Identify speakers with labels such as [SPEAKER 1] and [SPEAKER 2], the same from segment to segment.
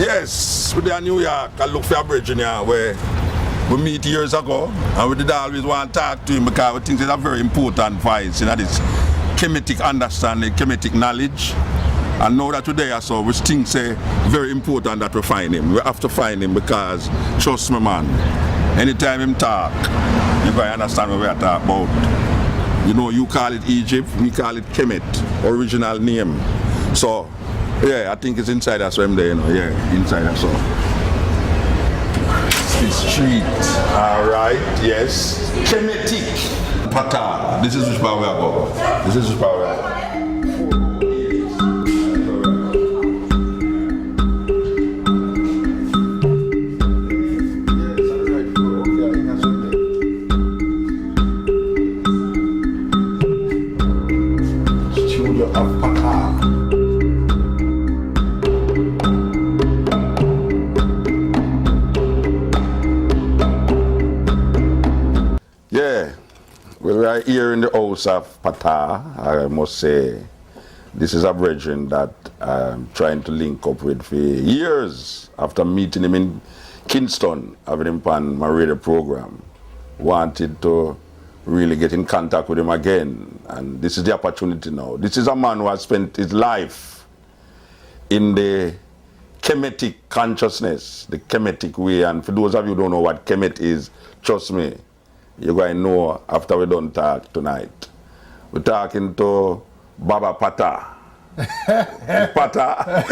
[SPEAKER 1] Yes, with the New York, I look for a bridge in here where we meet years ago, and we did always want to talk to him because we think it's a very important for us, you know, this Kemetic understanding, Kemetic knowledge. And now that we're there, so we think it's very important that we find him. We have to find him because, trust me man, anytime him talk, you guys understand what we are talking about. You know, you call it Egypt, we call it Kemet, original name. So, yeah, I think it's inside us, so I'm there, you know, yeah, inside us, so. The street, alright, yes. Kemetic. Pata, this is which part we are going. This is which part we are going. We are here in the house of Pata. I must say, this is a brethren that I'm trying to link up with for years. After meeting him in Kingston, having him on my radio program, wanted to really get in contact with him again. And this is the opportunity now. This is a man who has spent his life in the Kemetic consciousness, the Kemetic way. And for those of you who don't know what Kemet is, trust me, you're going to know after we done talk tonight. We're talking to Baba Pata. Pata.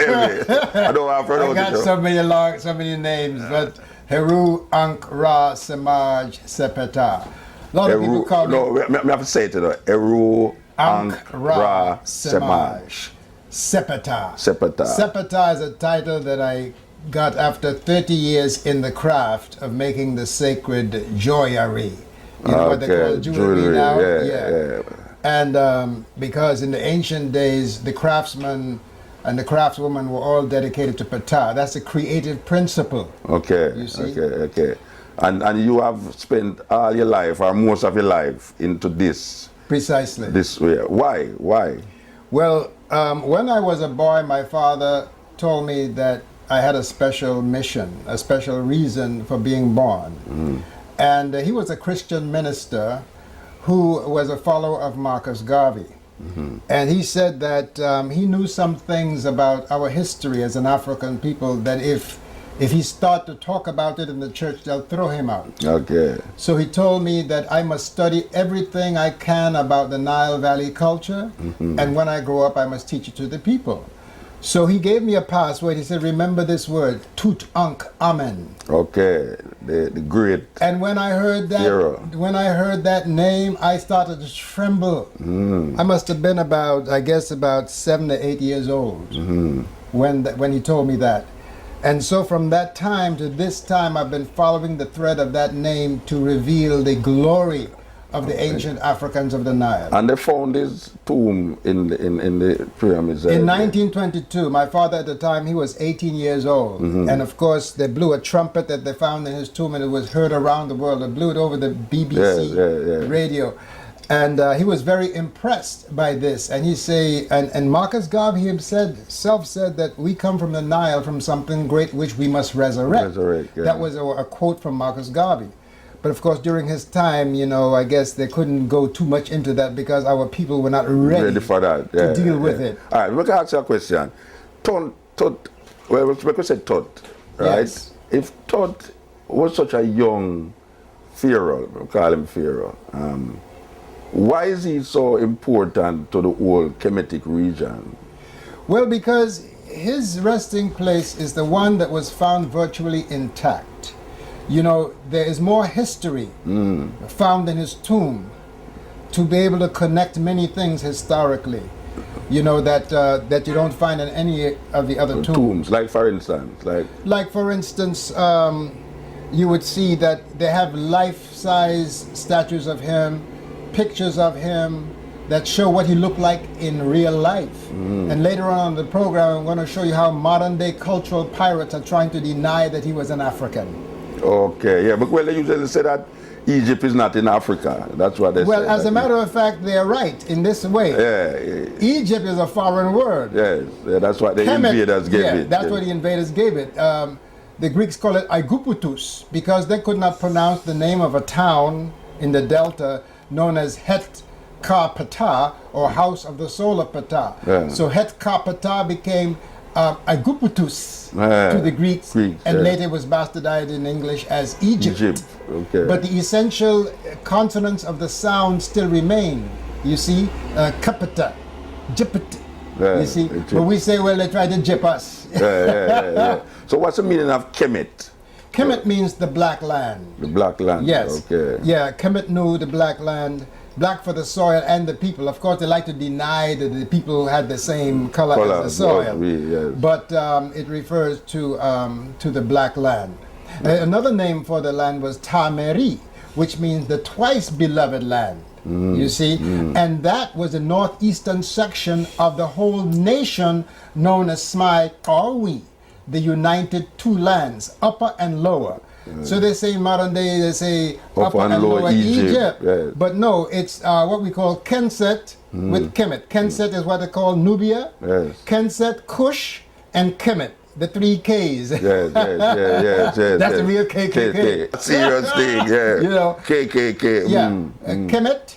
[SPEAKER 1] I don't have to pronounce it.
[SPEAKER 2] I got so many names, but Heru Ankh Ra Semahj Sepeta. A lot of people call me.
[SPEAKER 1] No, I have to say it, Heru Ankh Ra Semahj
[SPEAKER 2] Sepeta.
[SPEAKER 1] Sepeta.
[SPEAKER 2] Sepeta is a title that I got after 30 years in the craft of making the sacred joyery. You know what they call jewelry now?
[SPEAKER 1] Yeah.
[SPEAKER 2] And because in the ancient days, the craftsmen and the craftswomen were all dedicated to Pata. That's the creative principle.
[SPEAKER 1] Okay.
[SPEAKER 2] You see?
[SPEAKER 1] Okay. And you have spent all your life, or most of your life, into this.
[SPEAKER 2] Precisely.
[SPEAKER 1] This way. Why?
[SPEAKER 2] Well, when I was a boy, my father told me that I had a special mission, a special reason for being born. Mm. And he was a Christian minister who was a follower of Marcus Garvey. Mm-hmm. And he said that he knew some things about our history as an African people that if he started to talk about it in the church, they'll throw him out.
[SPEAKER 1] Okay.
[SPEAKER 2] So he told me that I must study everything I can about the Nile Valley culture, mm-hmm. and when I grow up, I must teach it to the people. So he gave me a password. He said, remember this word, Tut Ankh Amen.
[SPEAKER 1] Okay, the great.
[SPEAKER 2] And when I heard that name, I started to tremble. Mm. I must have been about 7 to 8 years old, mm-hmm. when he told me that. And so from that time to this time, I've been following the thread of that name to reveal the glory of the ancient Africans of the Nile.
[SPEAKER 1] And they found his tomb in the pyramids.
[SPEAKER 2] In 1922, my father at the time, he was 18 years old. Mm-hmm. And of course, they blew a trumpet that they found in his tomb, and it was heard around the world. They blew it over the BBC radio. And he was very impressed by this. And he say, and Marcus Garvey himself said that we come from the Nile, from something great which we must resurrect.
[SPEAKER 1] Yeah.
[SPEAKER 2] That was a quote from Marcus Garvey. But of course, during his time, you know, I guess they couldn't go too much into that because our people were not ready
[SPEAKER 1] for that.
[SPEAKER 2] to deal with it.
[SPEAKER 1] All right, we can ask you a question. We could say Tut, right?
[SPEAKER 2] Yes.
[SPEAKER 1] If Tut was such a young pharaoh, we call him pharaoh, why is he so important to the whole Kemetic region?
[SPEAKER 2] Well, because his resting place is the one that was found virtually intact. You know, there is more history found in his tomb to be able to connect many things historically, you know, that you don't find in any of the other tombs.
[SPEAKER 1] Like for instance,
[SPEAKER 2] you would see that they have life-size statues of him, pictures of him that show what he looked like in real life. And later on in the program, I'm going to show you how modern-day cultural pirates are trying to deny that he was an African.
[SPEAKER 1] Okay, yeah, but well, they usually say that Egypt is not in Africa. That's what they say.
[SPEAKER 2] Well, as a matter of fact, they're right in this way.
[SPEAKER 1] Yeah,
[SPEAKER 2] Egypt is a foreign word.
[SPEAKER 1] yes, yeah, that's what the invaders gave it.
[SPEAKER 2] That's what the invaders gave it. The Greeks call it Aiguputus because they could not pronounce the name of a town in the delta known as Het Ka or House of the Soul of Ptah.
[SPEAKER 1] Yeah.
[SPEAKER 2] So Het Ka became Aiguputus to the Greeks, and later was bastardized in English as Egypt.
[SPEAKER 1] Okay.
[SPEAKER 2] But the essential consonants of the sound still remain. You see, Kapata, Jipit. You see, but we say, well, they tried to jip us.
[SPEAKER 1] Yeah. So what's the meaning of Kemet?
[SPEAKER 2] Kemet means the black land.
[SPEAKER 1] The black land.
[SPEAKER 2] Yes.
[SPEAKER 1] Okay.
[SPEAKER 2] Yeah, Kemet knew the black land, black for the soil and the people. Of course, they like to deny that the people had the same color as the soil.
[SPEAKER 1] Yes.
[SPEAKER 2] But it refers to the black land. Another name for the land was Tameri, which means the twice beloved land. You see, and that was the northeastern section of the whole nation known as Semahj or we, the united two lands, upper and lower. So they say in modern day, they say upper and lower Egypt.
[SPEAKER 1] Yes.
[SPEAKER 2] But no, it's what we call Kenset with Kemet. Kenset is what they call Nubia, Kenset, Kush, and Kemet. The 3 Ks.
[SPEAKER 1] Yes.
[SPEAKER 2] That's the real KKK.
[SPEAKER 1] Serious thing, yeah.
[SPEAKER 2] You know,
[SPEAKER 1] KKK.
[SPEAKER 2] yeah. Kemet,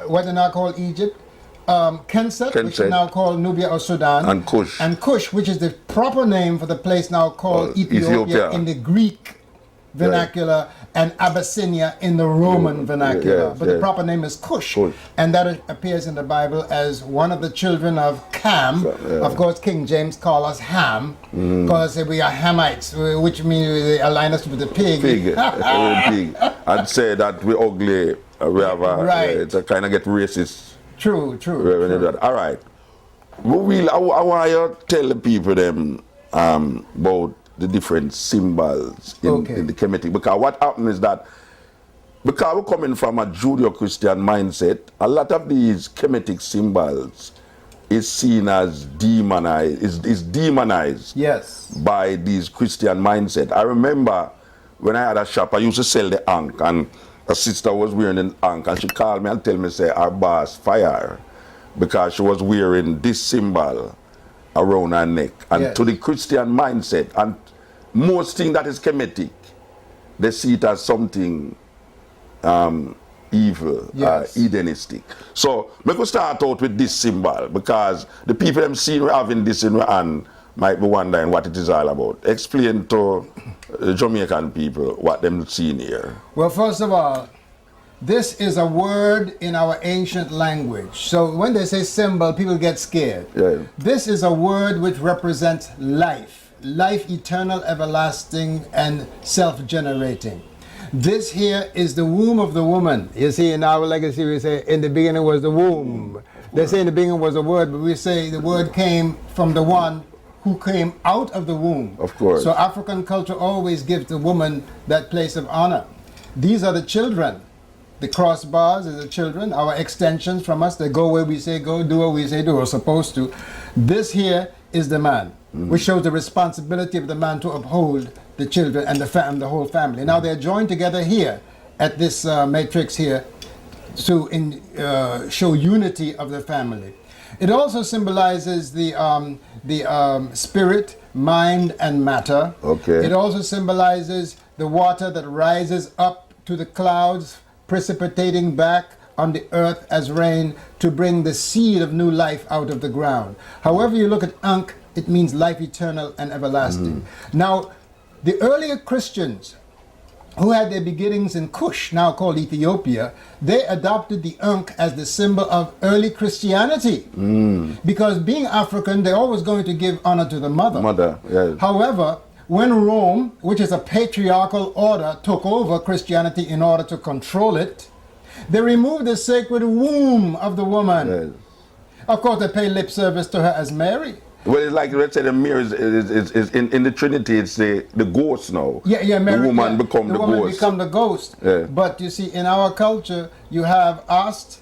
[SPEAKER 2] what they now call Egypt. Kenset, which is now called Nubia or Sudan.
[SPEAKER 1] And Kush.
[SPEAKER 2] And Kush, which is the proper name for the place now called Ethiopia in the Greek vernacular, and Abyssinia in the Roman vernacular. But the proper name is Kush. And that appears in the Bible as one of the children of Ham. Of course, King James called us Ham, because we are Hamites, which means they align us with the pig.
[SPEAKER 1] Pig. I'd say that we're ugly. We have it's a kind of get racist.
[SPEAKER 2] True.
[SPEAKER 1] All right. I want you to tell the people them about the different symbols in the Kemetic. Because what happened is that, because we're coming from a Judeo-Christian mindset, a lot of these Kemetic symbols is seen as demonized, is demonized by these Christian mindset. I remember when I had a shop, I used to sell the Ankh, and a sister was wearing an Ankh, and she called me and tell me, say, our boss fire, because she was wearing this symbol around her neck. And to the Christian mindset, and most thing that is Kemetic, they see it as something evil, hedonistic. So we could start out with this symbol, because the people them see having this in their hand might be wondering what it is all about. Explain to the Jamaican people what them seeing here.
[SPEAKER 2] Well, first of all, this is a word in our ancient language. So when they say symbol, people get scared. This is a word which represents life. Life eternal, everlasting, and self-generating. This here is the womb of the woman. You see, in our legacy we say, in the beginning was the womb. They say in the beginning was a word, but we say the word came from the one who came out of the womb.
[SPEAKER 1] Of course.
[SPEAKER 2] So African culture always gives the woman that place of honor. These are the children. The crossbars are the children, our extensions from us. They go where we say go, do what we say do, or supposed to. This here is the man, which shows the responsibility of the man to uphold the children and the whole family. Now they're joined together here at this matrix here to show unity of the family. It also symbolizes the spirit, mind, and matter. It also symbolizes the water that rises up to the clouds, precipitating back on the earth as rain to bring the seed of new life out of the ground. However you look at Ankh, it means life eternal and everlasting. Now, the earlier Christians who had their beginnings in Kush, now called Ethiopia, they adopted the Ankh as the symbol of early Christianity. Because being African, they're always going to give honor to the mother. However, when Rome, which is a patriarchal order, took over Christianity in order to control it, they removed the sacred womb of the woman. Of course, they pay lip service to her as Mary.
[SPEAKER 1] Well, it's like, let's say the mirror is in the Trinity, it's the ghost now.
[SPEAKER 2] Mary,
[SPEAKER 1] the woman become the
[SPEAKER 2] woman
[SPEAKER 1] ghost.
[SPEAKER 2] become the ghost. But you see, in our culture, you have Ast,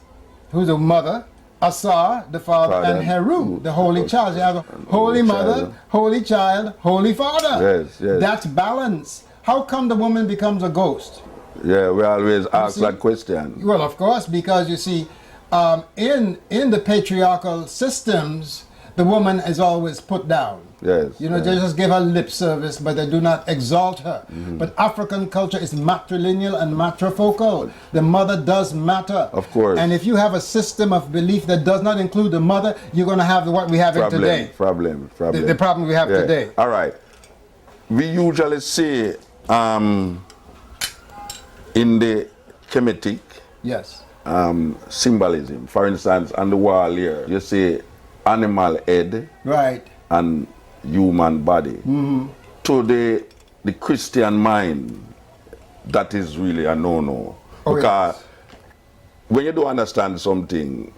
[SPEAKER 2] who's the mother, Asar, the father, and Heru, the holy child. You have a holy mother, holy child, holy father. That's balance. how come the woman becomes a ghost?
[SPEAKER 1] Yeah, we always ask that question.
[SPEAKER 2] Well, of course, because you see, in the patriarchal systems, the woman is always put down.
[SPEAKER 1] Yes.
[SPEAKER 2] You know, they just give her lip service, but they do not exalt her. But African culture is matrilineal and matrifocal. The mother does matter.
[SPEAKER 1] Of course.
[SPEAKER 2] And if you have a system of belief that does not include the mother, you're going to have what we have today.
[SPEAKER 1] Problem.
[SPEAKER 2] The problem we have today.
[SPEAKER 1] All right. We usually see in the Kemetic
[SPEAKER 2] Yes.
[SPEAKER 1] symbolism. For instance, on the wall here, you see animal head
[SPEAKER 2] Right.
[SPEAKER 1] and human body. To the Christian mind, that is really a no-no.
[SPEAKER 2] Oh,
[SPEAKER 1] Because
[SPEAKER 2] yes.
[SPEAKER 1] when you don't understand something,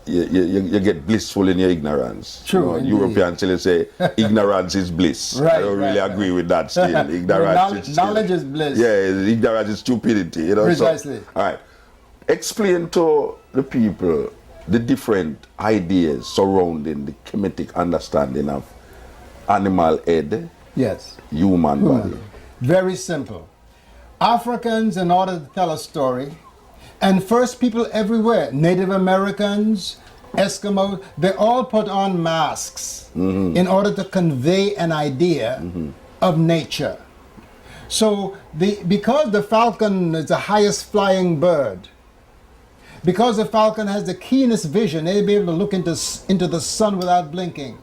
[SPEAKER 1] you get blissful in your ignorance.
[SPEAKER 2] True,
[SPEAKER 1] You know,
[SPEAKER 2] indeed.
[SPEAKER 1] Europeans still say ignorance is bliss.
[SPEAKER 2] Right,
[SPEAKER 1] I don't really
[SPEAKER 2] right,
[SPEAKER 1] agree with that still. Ignorance
[SPEAKER 2] Knowledge is bliss.
[SPEAKER 1] Yeah, ignorance is stupidity. You know,
[SPEAKER 2] Precisely.
[SPEAKER 1] So, all right. Explain to the people the different ideas surrounding the Kemetic understanding of animal head,
[SPEAKER 2] Yes.
[SPEAKER 1] human body.
[SPEAKER 2] Very simple. Africans, in order to tell a story, and first people everywhere, Native Americans, Eskimos, they all put on masks in order to convey an idea of nature. So because the falcon is the highest flying bird, because the falcon has the keenest vision, they'll be able to look into the sun without blinking.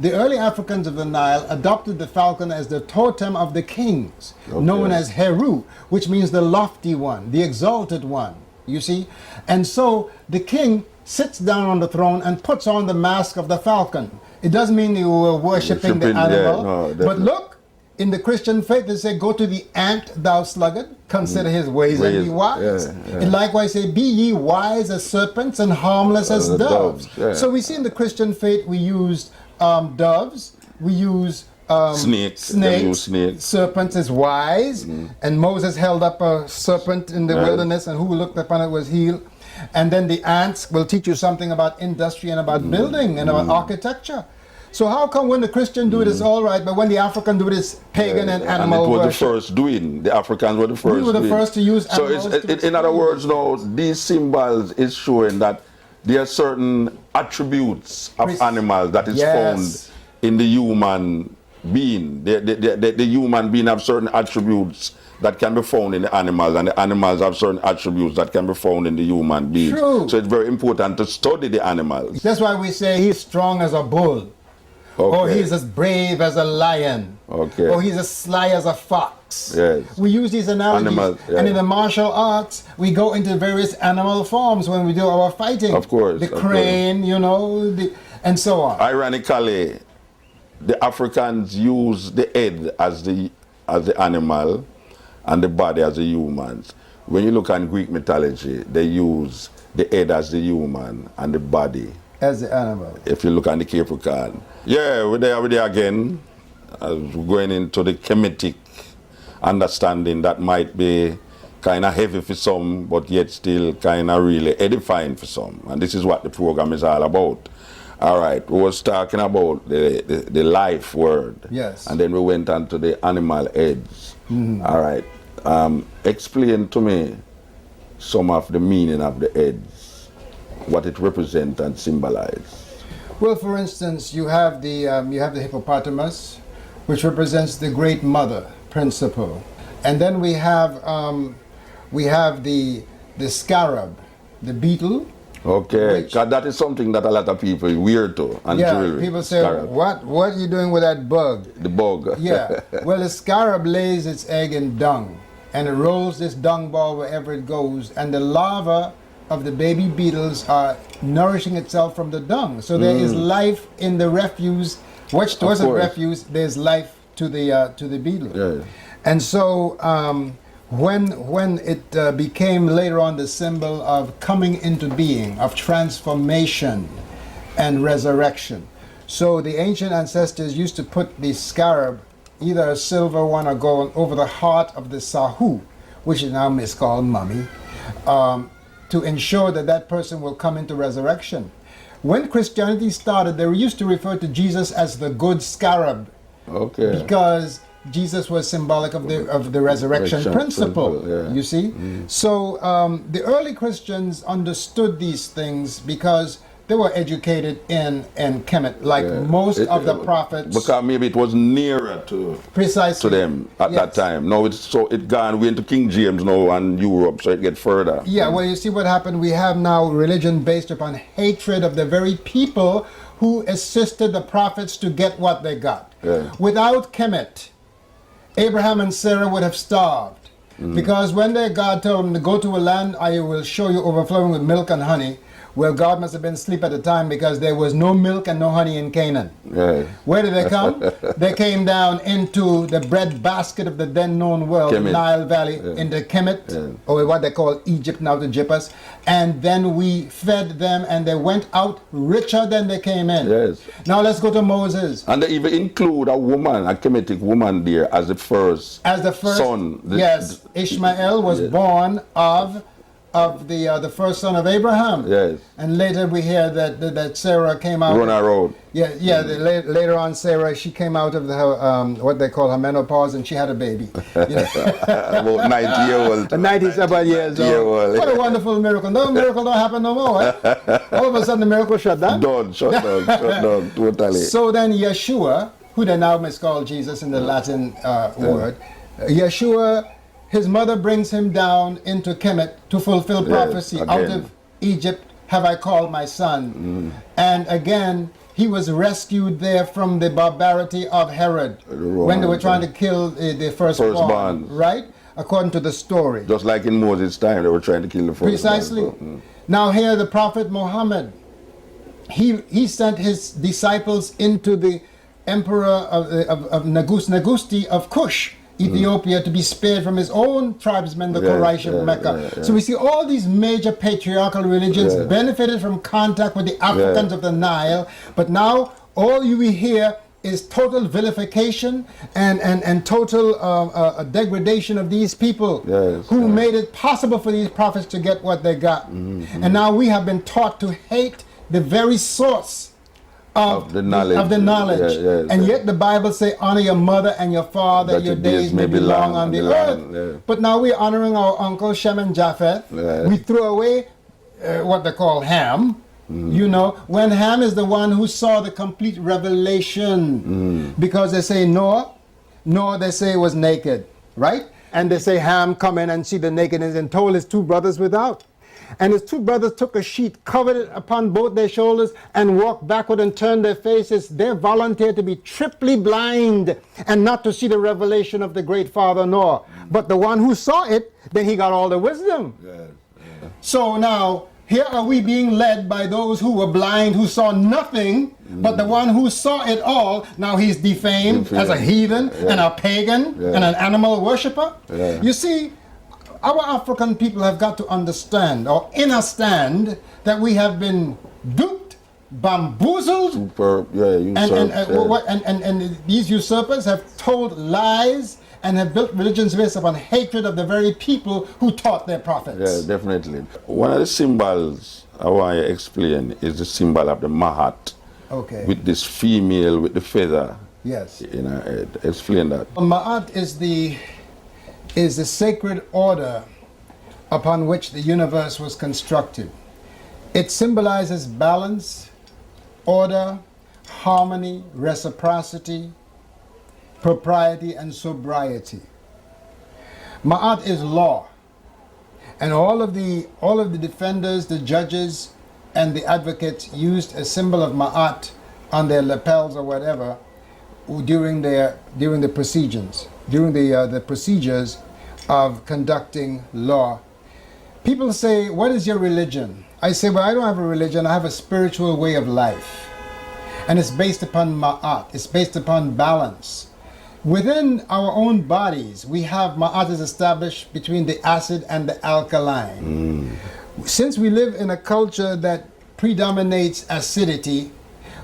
[SPEAKER 2] The early Africans of the Nile adopted the falcon as the totem of the kings, known as Heru, which means the lofty one, the exalted one, you see? And so the king sits down on the throne and puts on the mask of the falcon. It doesn't mean you were worshipping the animal, but look, in the Christian faith, they say, go to the ant, thou sluggard, consider his ways and be wise. And likewise say, be ye wise as serpents and harmless as doves. So we see in the Christian faith, we used doves, we use snakes, serpents as wise, and Moses held up a serpent in the wilderness, and who looked upon it was healed. And then the ants will teach you something about industry and about building and about architecture. So how come when the Christian do it, it's all right, but when the African do it, it's pagan and animal worship?
[SPEAKER 1] And it was the first doing. The Africans were the first.
[SPEAKER 2] We were the first to use animals.
[SPEAKER 1] So in other words, now these symbols is showing that there are certain attributes of animals that is found in the human being. The human being have certain attributes that can be found in the animals, and the animals have certain attributes that can be found in the human being.
[SPEAKER 2] True.
[SPEAKER 1] So it's very important to study the animals.
[SPEAKER 2] That's why we say he's strong as a bull. Or he's as brave as a lion. Or he's as sly as a fox.
[SPEAKER 1] Yes.
[SPEAKER 2] We use these analogies. And in the martial arts, we go into various animal forms when we do our fighting.
[SPEAKER 1] Of course.
[SPEAKER 2] The crane, you know, and so on.
[SPEAKER 1] Ironically, the Africans use the head as the animal and the body as the humans. When you look at Greek mythology, they use the head as the human and the body
[SPEAKER 2] as the animal.
[SPEAKER 1] If you look at the Capricorn. Yeah, we're there again. We're going into the Kemetic understanding that might be kind of heavy for some, but yet still kind of really edifying for some. And this is what the program is all about. All right, we was talking about the life word.
[SPEAKER 2] Yes.
[SPEAKER 1] And then we went on to the animal heads. All right. Explain to me some of the meaning of the heads, what it represents and symbolizes.
[SPEAKER 2] Well, for instance, you have the hippopotamus, which represents the great mother principle, and then we have the scarab, the beetle.
[SPEAKER 1] Okay, because that is something that a lot of people wear to and jewelry.
[SPEAKER 2] People say, scarab. What are you doing with that bug?
[SPEAKER 1] The bug.
[SPEAKER 2] Yeah. Well, the scarab lays its egg in dung, and it rolls this dung ball wherever it goes, and the larva of the baby beetles are nourishing itself from the dung. So there is life in the refuse, which wasn't refuse, there's life to the beetle.
[SPEAKER 1] Yeah.
[SPEAKER 2] And so when it became later on the symbol of coming into being, of transformation and resurrection. So the ancient ancestors used to put the scarab, either a silver one or gold, over the heart of the sahu, which is now miscalled mummy, to ensure that that person will come into resurrection. When Christianity started, they used to refer to Jesus as the good scarab.
[SPEAKER 1] Okay.
[SPEAKER 2] Because Jesus was symbolic of the resurrection principle.
[SPEAKER 1] Yeah.
[SPEAKER 2] You see, so the early Christians understood these things because they were educated in Kemet, like most of the prophets.
[SPEAKER 1] Because maybe it was nearer to
[SPEAKER 2] precisely
[SPEAKER 1] to them at that time. Now it gone went to King James now and Europe, so it get further.
[SPEAKER 2] Yeah, well, you see what happened. We have now religion based upon hatred of the very people who assisted the prophets to get what they got.
[SPEAKER 1] Yeah.
[SPEAKER 2] Without Kemet, Abraham and Sarah would have starved, because when their God told them to go to a land I will show you overflowing with milk and honey, well, God must have been asleep at the time, because there was no milk and no honey in Canaan.
[SPEAKER 1] Yeah.
[SPEAKER 2] Where did they come? They came down into the bread basket of the then known world,
[SPEAKER 1] Kemet.
[SPEAKER 2] Nile Valley, into Kemet, or what they call Egypt now, to Jippas. And then we fed them, and they went out richer than they came in.
[SPEAKER 1] Yes.
[SPEAKER 2] Now let's go to Moses.
[SPEAKER 1] And they even include a woman, a Kemetic woman there as the first son.
[SPEAKER 2] Yes, Ishmael was born of the first son of Abraham.
[SPEAKER 1] Yes.
[SPEAKER 2] And later we hear that Sarah came out.
[SPEAKER 1] Run a road.
[SPEAKER 2] Yeah. Later on, Sarah, she came out of what they call her menopause, and she had a baby.
[SPEAKER 1] About 90 years old.
[SPEAKER 2] 97 years old. What a wonderful miracle. No miracle don't happen no more. Eh? All of a sudden the miracle shut down.
[SPEAKER 1] Shut down, totally.
[SPEAKER 2] So then Yeshua, who they now miscall Jesus in the Latin word, Yeshua, his mother brings him down into Kemet to fulfill prophecy. Out of Egypt have I called my son. And again, he was rescued there from the barbarity of Herod when they were trying to kill the firstborn, right? According to the story.
[SPEAKER 1] Just like in Moses' time, they were trying to kill the firstborn.
[SPEAKER 2] Precisely. Now here, the prophet Muhammad, he sent his disciples into the emperor of Nagusti of Kush, Ethiopia, to be spared from his own tribesmen, the Quraysh of Mecca. So we see all these major patriarchal religions benefited from contact with the Africans of the Nile, but now all you hear is total vilification and total degradation of these people who made it possible for these prophets to get what they got. And now we have been taught to hate the very source of the knowledge. And yet the Bible say, honor your mother and your father, that your days may be long on the earth. But now we're honoring our uncle Shem and Japheth. We threw away what they call Ham. You know, when Ham is the one who saw the complete revelation, because they say Noah they say was naked, right? And they say Ham come in and see the nakedness and told his two brothers without. And his two brothers took a sheet, covered it upon both their shoulders, and walked backward and turned their faces. They volunteered to be triply blind and not to see the revelation of the great father Noah. But the one who saw it, then he got all the wisdom. So now, here are we being led by those who were blind, who saw nothing, but the one who saw it all, now he's defamed as a heathen and a pagan and an animal worshiper. You see, our African people have got to understand or understand that we have been duped, bamboozled, and these usurpers have told lies and have built religions based upon hatred of the very people who taught their prophets.
[SPEAKER 1] Yeah, definitely. One of the symbols I want to explain is the symbol of the Mahat.
[SPEAKER 2] Okay.
[SPEAKER 1] With this female with the feather.
[SPEAKER 2] Yes.
[SPEAKER 1] You know, explain that.
[SPEAKER 2] Ma'at is the sacred order upon which the universe was constructed. It symbolizes balance, order, harmony, reciprocity, propriety, and sobriety. Ma'at is law, and all of the defenders, the judges, and the advocates used a symbol of Ma'at on their lapels or whatever during the procedures of conducting law. People say, what is your religion? I say, well, I don't have a religion, I have a spiritual way of life. And it's based upon Ma'at, it's based upon balance. Within our own bodies, we have Ma'at is established between the acid and the alkaline. Since we live in a culture that predominates acidity,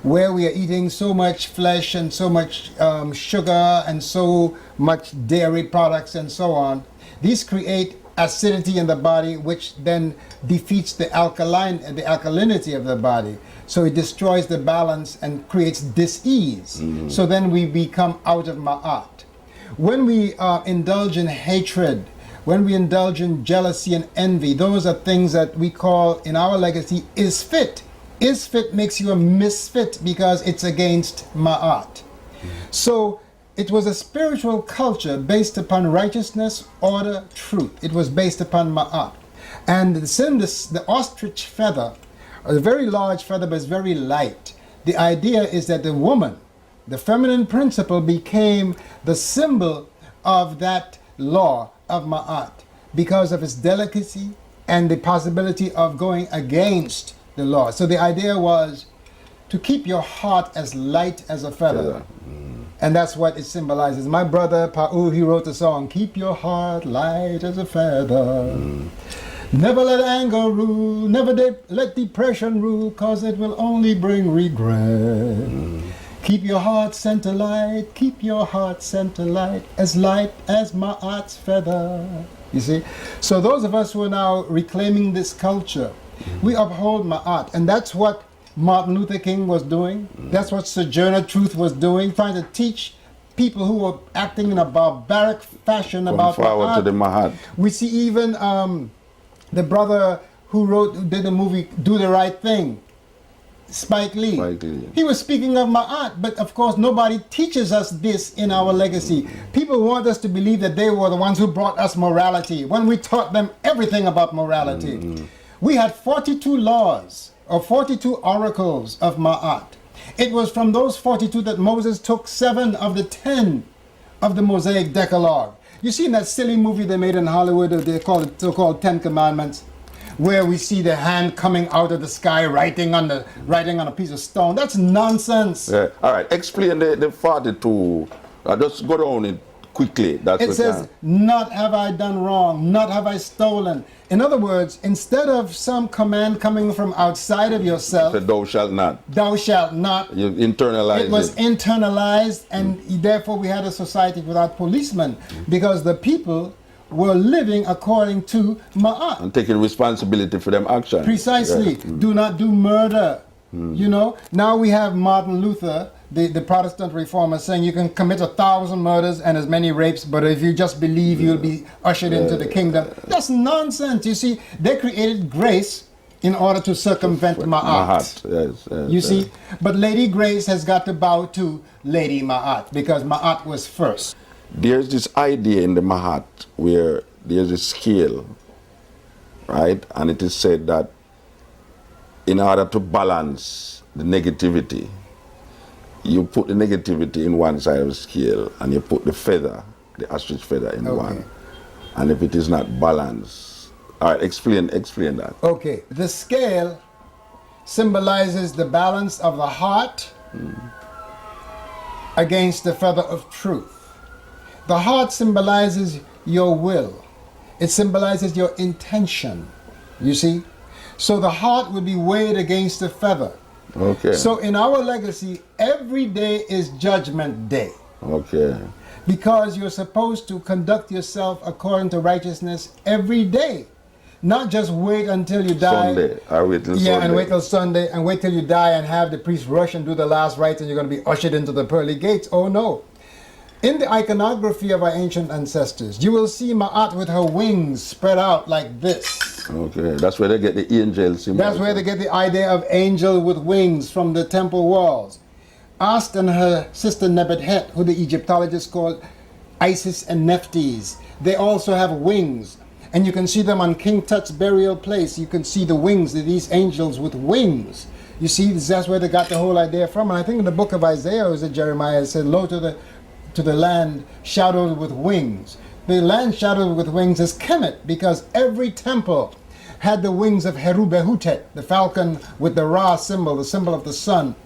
[SPEAKER 2] where we are eating so much flesh and so much sugar and so much dairy products and so on, these create acidity in the body, which then defeats the alkalinity of the body. So it destroys the balance and creates dis-ease. So then we become out of Ma'at. when we indulge in hatred, when we indulge in jealousy and envy, those are things that we call in our legacy is fit. Is fit makes you a misfit because it's against Ma'at. So it was a spiritual culture based upon righteousness, order, truth. It was based upon Ma'at. And the ostrich feather, a very large feather but it's very light. The idea is that the woman, the feminine principle, became the symbol of that law of Ma'at because of its delicacy and the possibility of going against the law. So the idea was to keep your heart as light as a feather. And that's what it symbolizes. My brother, Pa'u, he wrote the song, keep your heart light as a feather. Never let anger rule, never let depression rule, cause it will only bring regret. Keep your heart center light, keep your heart center light as Ma'at's feather. You see? So those of us who are now reclaiming this culture, we uphold Ma'at, and that's what Martin Luther King was doing. That's what Sojourner Truth was doing, trying to teach people who were acting in a barbaric fashion about
[SPEAKER 1] forward to the Ma'at.
[SPEAKER 2] We see even the brother who did the movie Do the Right Thing, Spike Lee. He was speaking of Ma'at, but of course nobody teaches us this in our legacy. People want us to believe that they were the ones who brought us morality, when we taught them everything about morality. We had 42 laws, or 42 oracles of Ma'at. It was from those 42 that Moses took 7 of the 10 of the Mosaic Decalogue. You see in that silly movie they made in Hollywood, they call it so-called 10 Commandments, where we see the hand coming out of the sky writing on a piece of stone. That's nonsense.
[SPEAKER 1] Yeah. All right, explain the 42. Just go down it quickly.
[SPEAKER 2] It says, not have I done wrong, not have I stolen. In other words, instead of some command coming from outside of yourself,
[SPEAKER 1] thou shalt not.
[SPEAKER 2] Thou shalt not.
[SPEAKER 1] You internalize it.
[SPEAKER 2] It was internalized, and therefore we had a society without policemen, because the people were living according to Ma'at.
[SPEAKER 1] And taking responsibility for them actions.
[SPEAKER 2] Precisely.
[SPEAKER 1] Yeah.
[SPEAKER 2] Do not do murder. You know, now we have Martin Luther, the Protestant reformer, saying you can commit 1,000 murders and as many rapes, but if you just believe, you'll be ushered into the kingdom. That's nonsense. You see, they created grace in order to circumvent Ma'at.
[SPEAKER 1] Yes,
[SPEAKER 2] you see, but Lady Grace has got to bow to Lady Ma'at because Ma'at was first.
[SPEAKER 1] There's this idea in the Ma'at where there's a scale, right? And it is said that in order to balance the negativity, you put the negativity in one side of the scale and you put the feather, the ostrich feather, in one. And if it is not balanced, all right, explain that.
[SPEAKER 2] Okay, the scale symbolizes the balance of the heart against the feather of truth. The heart symbolizes your will. It symbolizes your intention, you see? So the heart would be weighed against the feather.
[SPEAKER 1] Okay.
[SPEAKER 2] So in our legacy, every day is Judgment Day.
[SPEAKER 1] Okay.
[SPEAKER 2] Because you're supposed to conduct yourself according to righteousness every day. Not just wait until you die.
[SPEAKER 1] Sunday. I wait till Sunday.
[SPEAKER 2] Yeah, and wait till Sunday, and wait till you die and have the priest rush and do the last rites and you're going to be ushered into the pearly gates. Oh no. In the iconography of our ancient ancestors, you will see Ma'at with her wings spread out like this.
[SPEAKER 1] Okay, that's where they get the angel symbol.
[SPEAKER 2] That's where they get the idea of angel with wings from the temple walls. Ast and her sister Nebuchadnezzar, who the Egyptologists called Isis and Nephthys, they also have wings. And you can see them on King Tut's burial place. You can see the wings of these angels with wings. You see, that's where they got the whole idea from. And I think in the book of Isaiah, or is it Jeremiah, it said, "Lo to the land shadowed with wings." The land shadowed with wings is Kemet, because every temple had the wings of Heru Behutet, the falcon with the Ra symbol, the symbol of the sun,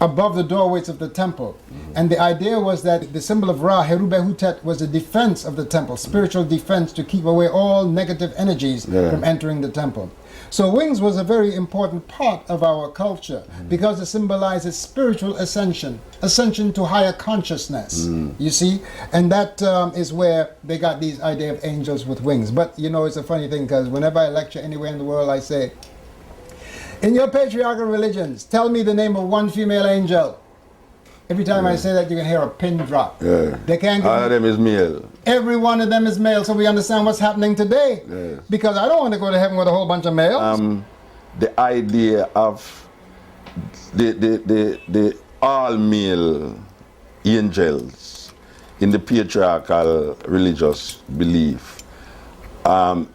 [SPEAKER 2] above the doorways of the temple. And the idea was that the symbol of Ra, Heru Behutet, was the defense of the temple, spiritual defense to keep away all negative energies from entering the temple. So wings was a very important part of our culture because it symbolizes spiritual ascension, ascension to higher consciousness, you see? And that is where they got these idea of angels with wings. But you know, it's a funny thing because whenever I lecture anywhere in the world, I say, in your patriarchal religions, tell me the name of one female angel. Every time I say that, you can hear a pin drop.
[SPEAKER 1] Yeah.
[SPEAKER 2] They can't
[SPEAKER 1] All
[SPEAKER 2] get
[SPEAKER 1] of them is male.
[SPEAKER 2] every one of them is male, so we understand what's happening today.
[SPEAKER 1] Yes.
[SPEAKER 2] Because I don't want to go to heaven with a whole bunch of males.
[SPEAKER 1] The idea of the all male angels in the patriarchal religious belief,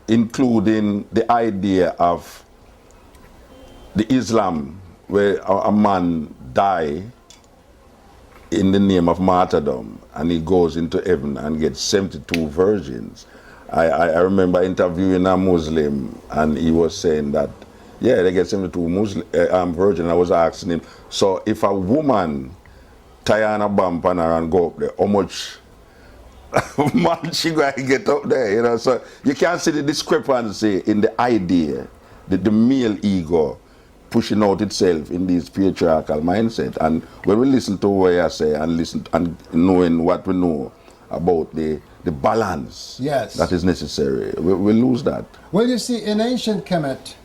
[SPEAKER 1] including the idea of the Islam where a man die in the name of martyrdom and he goes into heaven and gets 72 virgins. I remember interviewing a Muslim and he was saying that, yeah, they get 72 virgins. I was asking him, so if a woman tie on a bump on her and go up there, how much man she going to get up there, you know? So you can see the discrepancy in the idea, the male ego pushing out itself in this patriarchal mindset. And when we listen to what I say and listen and knowing what we know about the balance that is necessary, we lose that.
[SPEAKER 2] Well, you see, in ancient Kemet,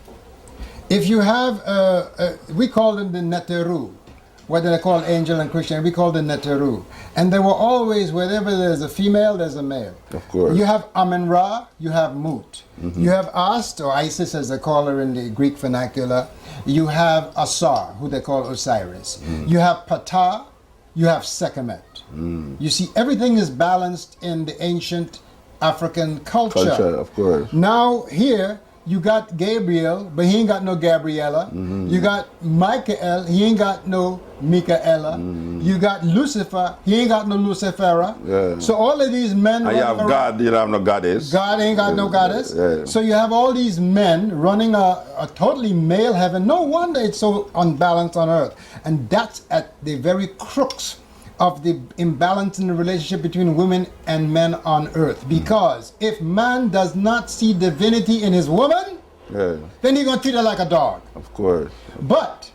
[SPEAKER 2] if you have, we call them the Neteru, whether they call angel and Christian, we call them Neteru. And there were always, wherever there's a female, there's a male.
[SPEAKER 1] Of course.
[SPEAKER 2] You have Amen Ra, you have Mut. You have Ast, or Isis as they call her in the Greek vernacular. You have Asar, who they call Osiris. You have Ptah, you have Sekhmet. You see, everything is balanced in the ancient African culture.
[SPEAKER 1] Of course.
[SPEAKER 2] Now here, you got Gabriel, but he ain't got no Gabriella. You got Michael, he ain't got no Michaela. You got Lucifer, he ain't got no Lucifera.
[SPEAKER 1] Yeah.
[SPEAKER 2] So all of these men...
[SPEAKER 1] And you have God, you don't have no goddess.
[SPEAKER 2] God ain't got no goddess.
[SPEAKER 1] Yeah.
[SPEAKER 2] So you have all these men running a totally male heaven. No wonder it's so unbalanced on earth. And that's at the very crux of the imbalance in the relationship between women and men on earth. Because if man does not see divinity in his woman, then he's going to treat her like a dog.
[SPEAKER 1] Of course.
[SPEAKER 2] But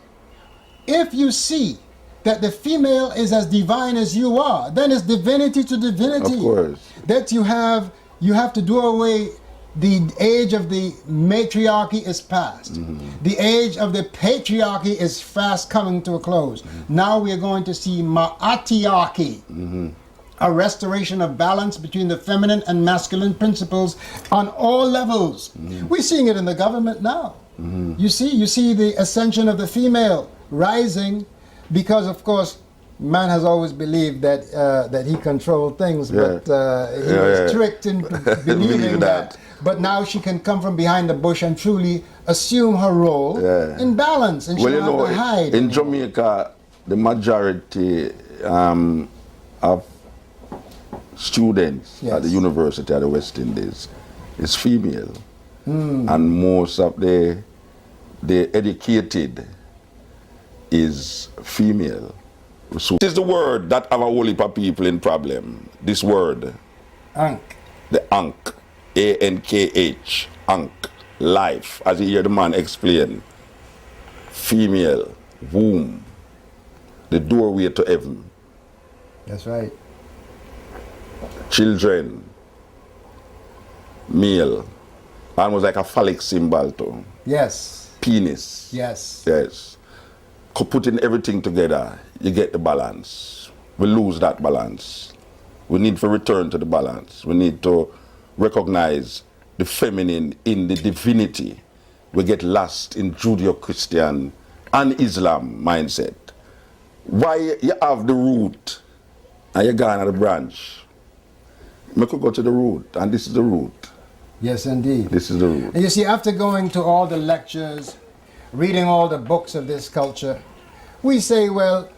[SPEAKER 2] if you see that the female is as divine as you are, then it's divinity to divinity.
[SPEAKER 1] Of course.
[SPEAKER 2] That you have to do away. The age of the matriarchy is past. The age of the patriarchy is fast coming to a close. Now we are going to see matriarchy, a restoration of balance between the feminine and masculine principles on all levels. We're seeing it in the government now. You see the ascension of the female rising, because of course man has always believed that he controlled things, but he was tricked in believing that. But now she can come from behind the bush and truly assume her role in balance, and she don't have to hide.
[SPEAKER 1] In Jamaica, the majority of students at the University of the West Indies is female, and most of the educated is female. So this is the word that have a whole heap of people in problem. This word,
[SPEAKER 2] Ankh.
[SPEAKER 1] The Ankh, A-N-K-H, Ankh, life. As you hear the man explain, female, womb, the doorway to heaven.
[SPEAKER 2] That's right.
[SPEAKER 1] Children, male, almost like a phallic symbol too.
[SPEAKER 2] Yes.
[SPEAKER 1] Penis.
[SPEAKER 2] Yes.
[SPEAKER 1] Yes. Putting everything together, you get the balance. We lose that balance. We need to return to the balance. We need to recognize the feminine in the divinity. We get lost in Judeo-Christian and Islam mindset. Why you have the root and you're gone at the branch? We could go to the root, and this is the root.
[SPEAKER 2] Yes, indeed.
[SPEAKER 1] This is the root.
[SPEAKER 2] And you see, after going to all the lectures, reading all the books of this culture, we say, well,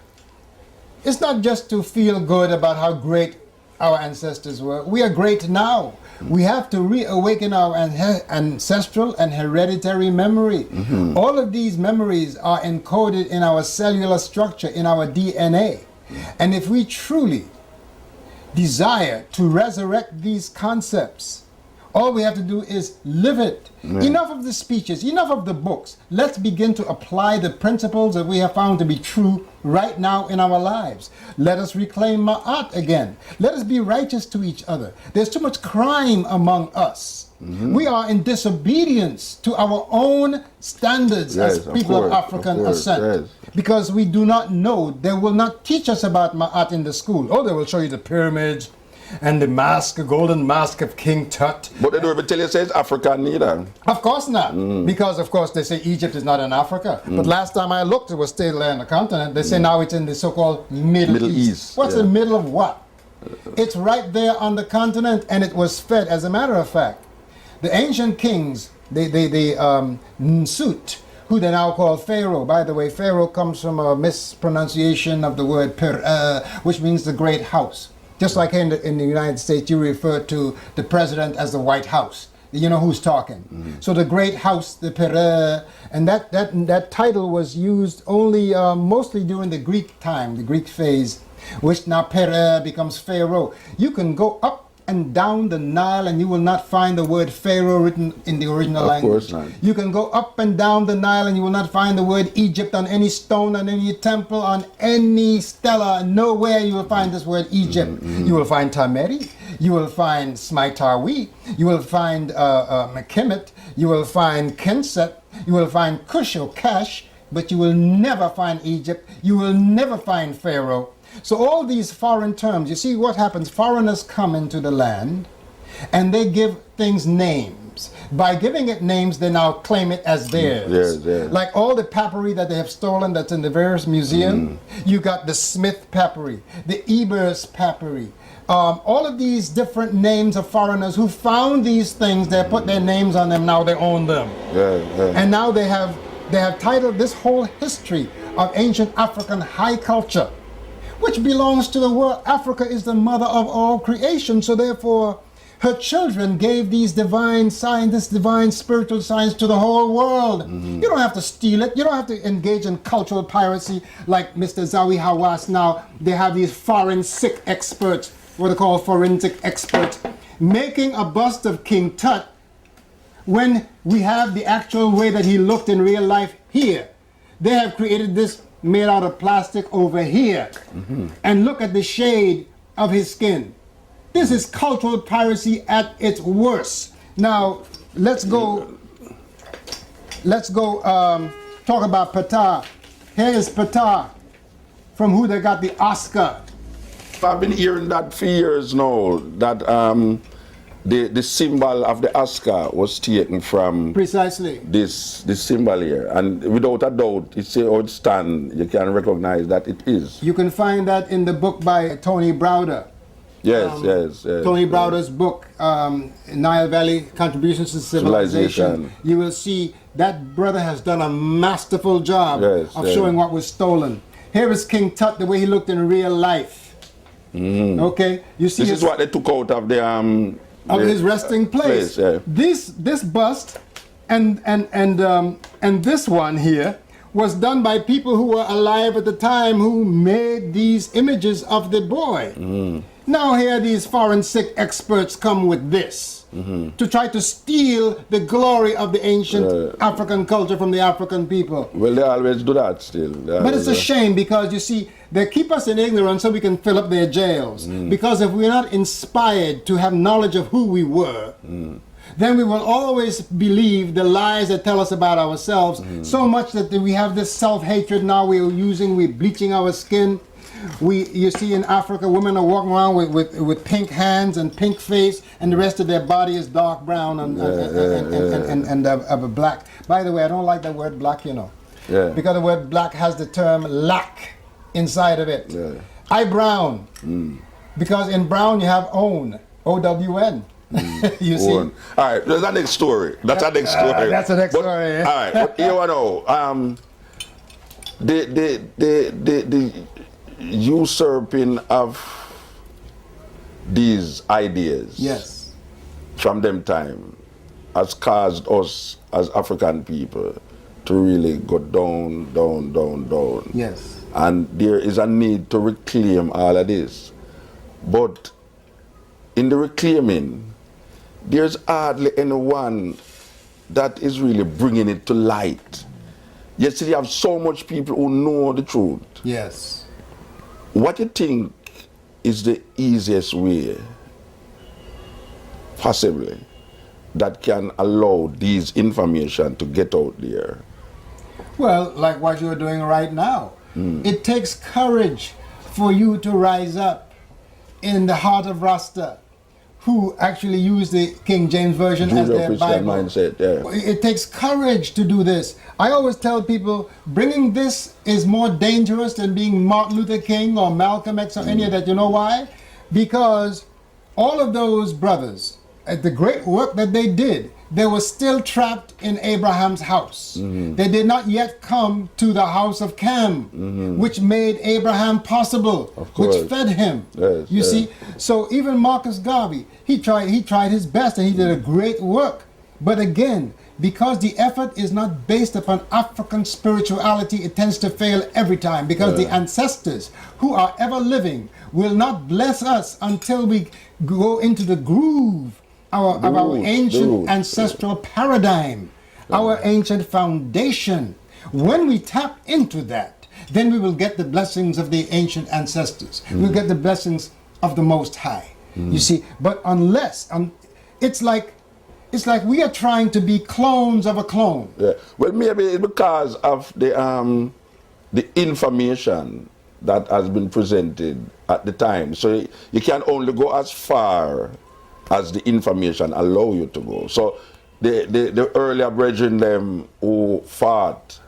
[SPEAKER 2] it's not just to feel good about how great our ancestors were. We are great now. We have to reawaken our ancestral and hereditary memory. All of these memories are encoded in our cellular structure, in our DNA. And if we truly desire to resurrect these concepts All we have to do is live it. Enough of the speeches, enough of the books. Let's begin to apply the principles that we have found to be true right now in our lives. Let us reclaim Ma'at again. Let us be righteous to each other. There's too much crime among us. We are in disobedience to our own standards as people of African ascent. Because we do not know, they will not teach us about Ma'at in the school. Oh, they will show you the pyramids and the mask, the golden mask of King Tut.
[SPEAKER 1] But they don't even tell you it's Africa neither.
[SPEAKER 2] Of course not. Because, of course, they say Egypt is not in Africa. But last time I looked, it was still there in the continent. They say now it's in the so-called Middle East. What's the middle of what? It's right there on the continent, and it was fed. As a matter of fact, the ancient kings, the Nsut, who they now call Pharaoh. By the way, Pharaoh comes from a mispronunciation of the word which means the great house. Just like in the United States, you refer to the president as the White House. You know who's talking. So the great house, the and that title was used only mostly during the Greek time, the Greek phase, which now becomes Pharaoh. You can go up and down the Nile and you will not find the word Pharaoh written in the original language.
[SPEAKER 1] Of course not.
[SPEAKER 2] You can go up and down the Nile and you will not find the word Egypt on any stone, on any temple, on any stela. Nowhere you will find this word Egypt. You will find Tameri, you will find Smaitawi, you will find Kemet, you will find Kenset, you will find Kush or Cash, but you will never find Egypt, you will never find Pharaoh. So all these foreign terms, you see what happens, foreigners come into the land and they give things names. By giving it names, they now claim it as theirs. Like all the papyri that they have stolen that's in the various museums, you got the Smith papyri, the Ebers papyri, all of these different names of foreigners who found these things, they put their names on them, now they own them. And now they have titled this whole history of ancient African high culture, which belongs to the world. Africa is the mother of all creation, so therefore her children gave these divine science, this divine spiritual science to the whole world. You don't have to steal it. You don't have to engage in cultural piracy like Mr. Zawi Hawass now. They have these forensic experts, what they call forensic experts, making a bust of King Tut when we have the actual way that he looked in real life here. They have created this made out of plastic over here. And look at the shade of his skin. This is cultural piracy at its worst. Now, let's go talk about Ptah. Here is Ptah, from who they got the Oscar.
[SPEAKER 1] I've been hearing that for years now, that the symbol of the Oscar was taken from
[SPEAKER 2] precisely
[SPEAKER 1] this symbol here, and without a doubt, it's how it stands. You can recognize that it is.
[SPEAKER 2] You can find that in the book by Tony Browder.
[SPEAKER 1] Yes.
[SPEAKER 2] Tony Browder's book, Nile Valley Contributions to Civilization. You will see that brother has done a masterful job of showing what was stolen. Here is King Tut, the way he looked in real life. Okay, you see.
[SPEAKER 1] This is what they took out of the
[SPEAKER 2] of his resting place. This bust and this one here was done by people who were alive at the time who made these images of the boy. Now here these forensic experts come with this to try to steal the glory of the ancient African culture from the African people.
[SPEAKER 1] Well, they always do that still.
[SPEAKER 2] But it's a shame because you see, they keep us in ignorance so we can fill up their jails. Because if we're not inspired to have knowledge of who we were, then we will always believe the lies that tell us about ourselves, so much that we have this self-hatred now we're bleaching our skin. You see in Africa, women are walking around with pink hands and pink face, and the rest of their body is dark brown and black. By the way, I don't like the word black, you know, because the word black has the term lack inside of it. I brown, because in brown you have own, O-W-N. You see?
[SPEAKER 1] All right, that's the next story. That's the next story.
[SPEAKER 2] That's the next story.
[SPEAKER 1] All right, but you know, the usurping of these ideas from them time has caused us as African people to really go down. And there is a need to reclaim all of this. But in the reclaiming, there's hardly anyone that is really bringing it to light. Yet you have so much people who know the truth.
[SPEAKER 2] Yes.
[SPEAKER 1] What do you think is the easiest way, possibly, that can allow these information to get out there?
[SPEAKER 2] Well, like what you're doing right now. It takes courage for you to rise up in the heart of Rasta, who actually use the King James Version as their
[SPEAKER 1] Judeo-Christian
[SPEAKER 2] Bible.
[SPEAKER 1] mindset, yeah.
[SPEAKER 2] It takes courage to do this. I always tell people, bringing this is more dangerous than being Martin Luther King or Malcolm X or any of that. You know why? Because all of those brothers, at the great work that they did, they were still trapped in Abraham's house. They did not yet come to the house of Cam, which made Abraham possible, which fed him.
[SPEAKER 1] Yes,
[SPEAKER 2] you see? So even Marcus Garvey, he tried his best and he did a great work. But again, because the effort is not based upon African spirituality, it tends to fail every time, because the ancestors who are ever living will not bless us until we go into the groove of our ancient ancestral paradigm, our ancient foundation. When we tap into that, then we will get the blessings of the ancient ancestors. We'll get the blessings of the Most High. You see, but unless, it's like we are trying to be clones of a clone.
[SPEAKER 1] Yeah. Well, maybe it's because of the information that has been presented at the time. So you can only go as far as the information allow you to go. So the earlier brethren them who fought,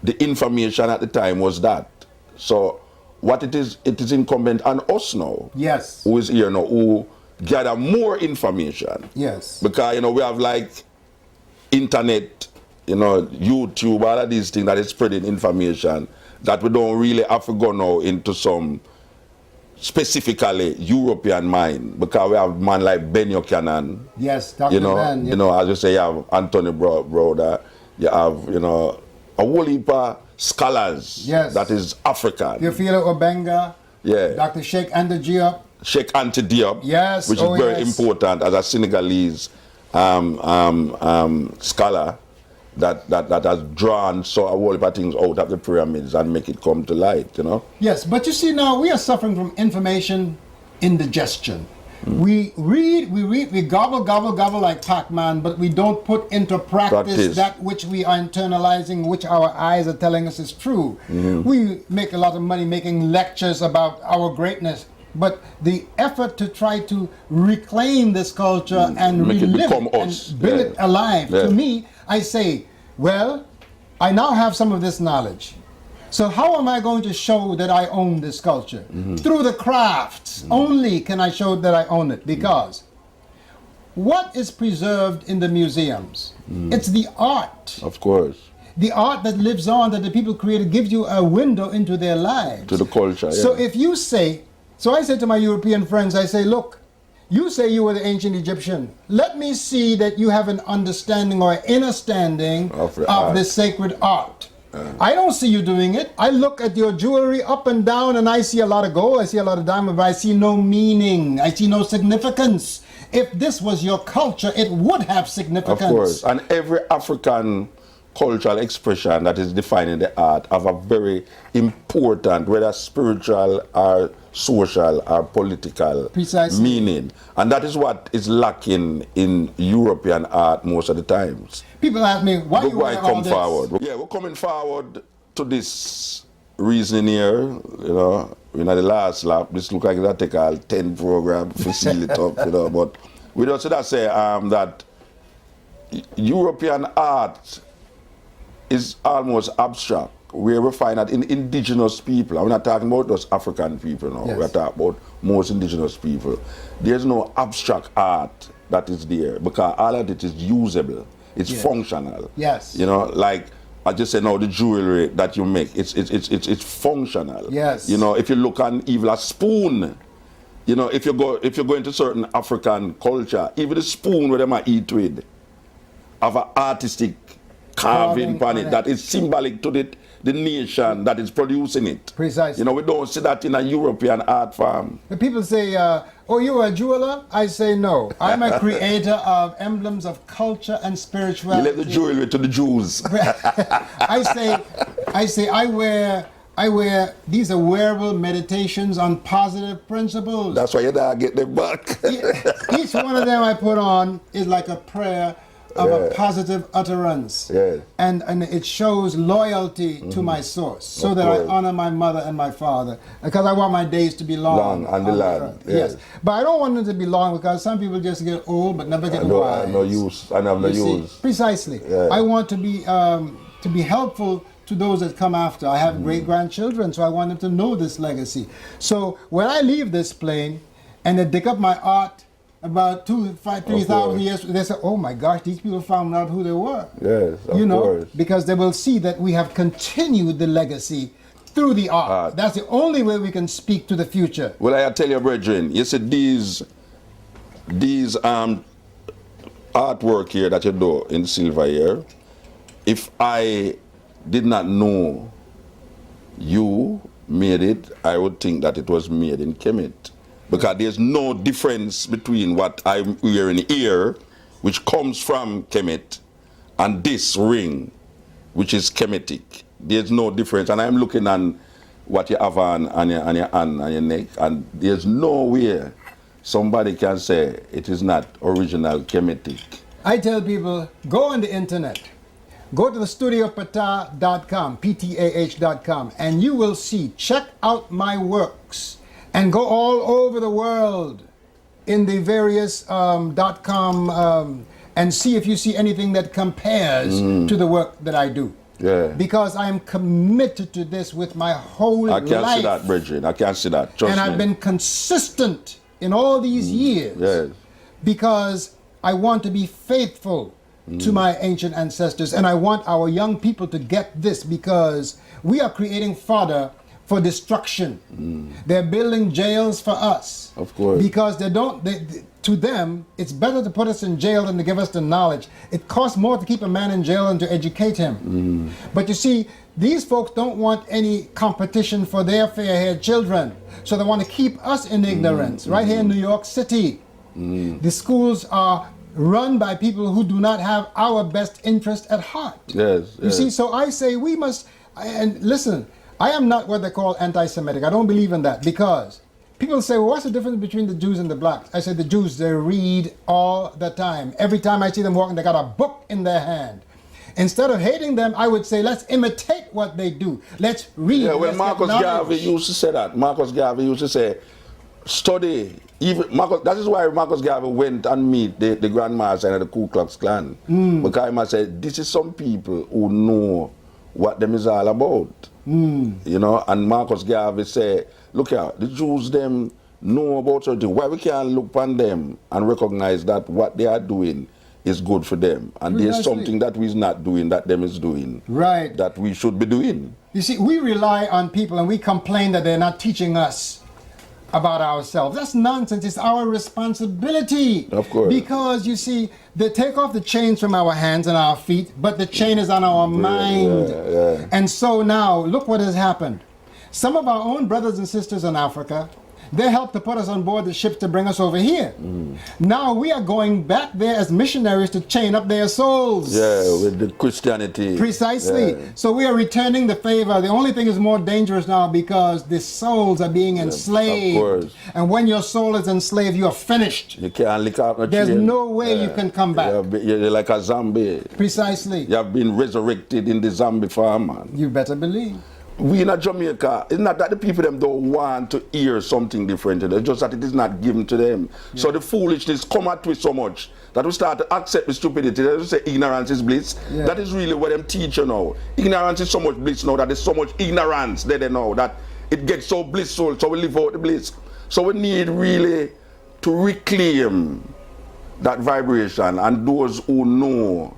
[SPEAKER 1] the information at the time was that. So what it is incumbent on us now.
[SPEAKER 2] Yes.
[SPEAKER 1] Who is here now, who gather more information.
[SPEAKER 2] Yes.
[SPEAKER 1] Because, you know, we have like internet, you know, YouTube, all of these things that is spreading information that we don't really have to go now into some specifically European mind, because we have man like Ben Buchanan.
[SPEAKER 2] Yes, Dr.
[SPEAKER 1] You know,
[SPEAKER 2] Ben.
[SPEAKER 1] you know, as you say, you have Anthony Broder, you have, you know, a whole heap of scholars that is African.
[SPEAKER 2] Theophilo Obenga,
[SPEAKER 1] yeah.
[SPEAKER 2] Dr. Sheikh Anta Diop.
[SPEAKER 1] Sheikh Anta Diop,
[SPEAKER 2] yes,
[SPEAKER 1] which is very important as a Senegalese scholar that has drawn so a whole heap of things out of the pyramids and make it come to light, you know?
[SPEAKER 2] Yes, but you see now we are suffering from information indigestion. We read, we gobble like Pac-Man, but we don't put into practice that which we are internalizing, which our eyes are telling us is true. We make a lot of money making lectures about our greatness, but the effort to try to reclaim this culture and relive it and bring it alive, to me, I say, well, I now have some of this knowledge. So how am I going to show that I own this culture? Through the crafts only can I show that I own it, because what is preserved in the museums? It's the art.
[SPEAKER 1] Of course.
[SPEAKER 2] The art that lives on, that the people created, gives you a window into their lives.
[SPEAKER 1] To the culture,
[SPEAKER 2] So if you say, so I say to my European friends, I say, look, you say you were the ancient Egyptian. Let me see that you have an understanding or understanding of the sacred art. I don't see you doing it. I look at your jewelry up and down and I see a lot of gold, I see a lot of diamond, but I see no meaning. I see no significance. If this was your culture, it would have significance.
[SPEAKER 1] Of course. And every African cultural expression that is defining the art have a very important, whether spiritual or social or political meaning. And that is what is lacking in European art most of the times.
[SPEAKER 2] People ask me, why you want all this?
[SPEAKER 1] Forward. Yeah, we're coming forward to this reasoning here, you know, in the last lap. This look like that take a 10 program to seal it up, you know, but we just say that European art is almost abstract, where we find that in indigenous people, I'm not talking about those African people now, we're talking about most indigenous people, there's no abstract art that is there, because all of it is usable, it's functional.
[SPEAKER 2] Yes.
[SPEAKER 1] You know, like I just said now, the jewelry that you make, it's functional.
[SPEAKER 2] Yes.
[SPEAKER 1] You know, if you look on even a spoon, you know, if you go into certain African culture, even the spoon where they might eat with, have an artistic carving
[SPEAKER 2] Carving
[SPEAKER 1] on it that is symbolic to the nation that is producing it.
[SPEAKER 2] Precisely.
[SPEAKER 1] You know, we don't see that in a European art form.
[SPEAKER 2] The people say, oh, you're a jeweler? I say no. I'm a creator of emblems of culture and
[SPEAKER 1] You
[SPEAKER 2] spirituality.
[SPEAKER 1] left the jewelry to the Jews.
[SPEAKER 2] I wear, these are wearable meditations on positive principles.
[SPEAKER 1] That's why you don't get them back.
[SPEAKER 2] Each one of them I put on is like a prayer of a positive utterance.
[SPEAKER 1] Yeah.
[SPEAKER 2] And it shows loyalty to my source, so that I honor my mother and my father, because I want my days to be long.
[SPEAKER 1] Long on the land.
[SPEAKER 2] Yes. But I don't want them to be long, because some people just get old but never get wise.
[SPEAKER 1] No use. I have no use.
[SPEAKER 2] Precisely.
[SPEAKER 1] Yeah.
[SPEAKER 2] I want to be helpful to those that come after. I have great-grandchildren, so I want them to know this legacy. So when I leave this plane and they dig up my art about 3,000 years, they say, oh my gosh, these people found out who they were.
[SPEAKER 1] Yes, of course.
[SPEAKER 2] Because they will see that we have continued the legacy through the art. That's the only way we can speak to the future.
[SPEAKER 1] Well, I tell you, brethren, you see these artwork here that you do in silver here, if I did not know you made it, I would think that it was made in Kemet. Because there's no difference between what I'm wearing here, which comes from Kemet, and this ring, which is Kemetic. There's no difference. And I'm looking on what you have on your hand and your neck, and there's nowhere somebody can say it is not original Kemetic.
[SPEAKER 2] I tell people, go on the internet. Go to the studiopatah.com, PTAH.com, and you will see, check out my works, and go all over the world in the various .com and see if you see anything that compares to the work that I do.
[SPEAKER 1] Yeah.
[SPEAKER 2] Because I am committed to this with my whole life.
[SPEAKER 1] I can't see that, brethren. I can't see that. Trust
[SPEAKER 2] and
[SPEAKER 1] me.
[SPEAKER 2] I've been consistent in all these years.
[SPEAKER 1] Yes.
[SPEAKER 2] Because I want to be faithful to my ancient ancestors, and I want our young people to get this, because we are creating fodder for destruction. They're building jails for us.
[SPEAKER 1] Of course.
[SPEAKER 2] Because to them, it's better to put us in jail than to give us the knowledge. It costs more to keep a man in jail than to educate him. But you see, these folks don't want any competition for their fair-haired children. So they want to keep us in ignorance. Right here in New York City, the schools are run by people who do not have our best interest at heart.
[SPEAKER 1] Yes.
[SPEAKER 2] You see, so I say we must, and listen, I am not what they call anti-Semitic. I don't believe in that, because people say, well, what's the difference between the Jews and the blacks? I say the Jews, they read all the time. Every time I see them walking, they got a book in their hand. Instead of hating them, I would say, let's imitate what they do. Let's read.
[SPEAKER 1] Yeah, well, Marcus Garvey used to say that. Marcus Garvey used to say, study. Even Marcus, that is why Marcus Garvey went and meet the Grandmaster and the Ku Klux Klan. Because he must say, this is some people who know what them is all about. You know, and Marcus Garvey said, look here, the Jews them know about something. Why we can't look upon them and recognize that what they are doing is good for them. And there's something that we're not doing that them is doing.
[SPEAKER 2] Right.
[SPEAKER 1] That we should be doing.
[SPEAKER 2] You see, we rely on people and we complain that they're not teaching us about ourselves. That's nonsense. It's our responsibility.
[SPEAKER 1] Of course.
[SPEAKER 2] Because, you see, they take off the chains from our hands and our feet, but the chain is on our mind.
[SPEAKER 1] Yeah.
[SPEAKER 2] And so now, look what has happened. Some of our own brothers and sisters in Africa, they helped to put us on board the ships to bring us over here. Now we are going back there as missionaries to chain up their souls.
[SPEAKER 1] Yeah, with the Christianity.
[SPEAKER 2] Precisely.
[SPEAKER 1] Yeah.
[SPEAKER 2] So we are returning the favor. The only thing is more dangerous now, because the souls are being enslaved.
[SPEAKER 1] Of course.
[SPEAKER 2] And when your soul is enslaved, you are finished.
[SPEAKER 1] You can't lick out no
[SPEAKER 2] There's
[SPEAKER 1] chain.
[SPEAKER 2] no way you can come back.
[SPEAKER 1] You're like a zombie.
[SPEAKER 2] Precisely.
[SPEAKER 1] You have been resurrected in the zombie farm, man.
[SPEAKER 2] You better believe.
[SPEAKER 1] We in Jamaica, it's not that the people them don't want to hear something different. It's just that it is not given to them. Yeah. So the foolishness come at us so much that we start to accept the stupidity. They just say ignorance is bliss. Yeah. That is really what them teach you now. Ignorance is so much bliss now that there's so much ignorance there they know that it gets so blissful, so we live out the bliss. So we need really to reclaim that vibration, and those who know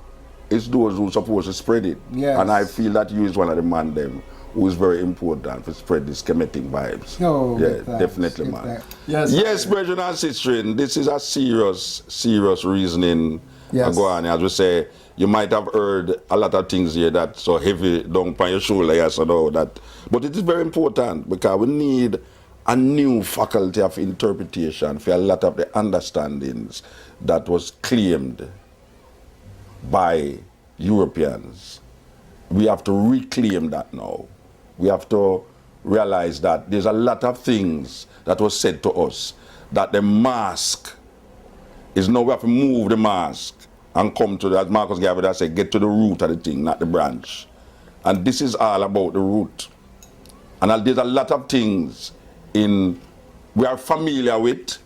[SPEAKER 1] is those who are supposed to spread it.
[SPEAKER 2] Yes.
[SPEAKER 1] And I feel that you is one of the man them who is very important to spread these Kemetic vibes.
[SPEAKER 2] Oh,
[SPEAKER 1] yeah, definitely, man.
[SPEAKER 2] Yes,
[SPEAKER 1] yes, brethren and sisters, this is a serious reasoning
[SPEAKER 2] Yes.
[SPEAKER 1] Go on, as we say, you might have heard a lot of things here that so heavy down on your shoulder, yes, and all that. But it is very important because we need a new faculty of interpretation for a lot of the understandings that was claimed by Europeans. We have to reclaim that now. We have to realize that there's a lot of things that was said to us, that the mask is now we have to move the mask and come to the, as Marcus Garvey said, get to the root of the thing, not the branch. And this is all about the root. And there's a lot of things we are familiar with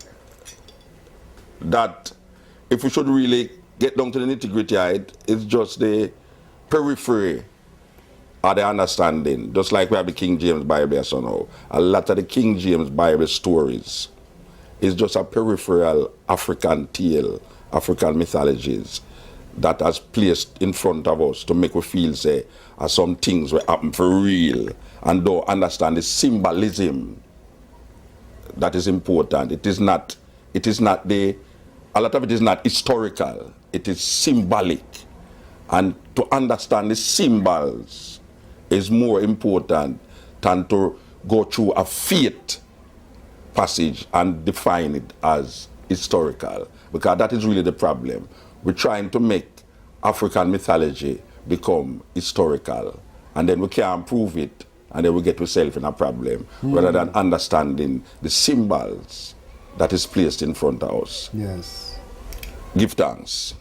[SPEAKER 1] that if we should really get down to the nitty-gritty, it's just the periphery of the understanding. Just like we have the King James Bible, so now. A lot of the King James Bible stories is just a peripheral African tale, African mythologies that has placed in front of us to make we feel, say, some things will happen for real and don't understand the symbolism that is important. It is not a lot of it is not historical, it is symbolic. And to understand the symbols is more important than to go through a faith passage and define it as historical, because that is really the problem. We're trying to make African mythology become historical, and then we can't prove it, and then we get ourselves in a problem, rather than understanding the symbols that is placed in front of us.
[SPEAKER 2] Yes.
[SPEAKER 1] Give thanks.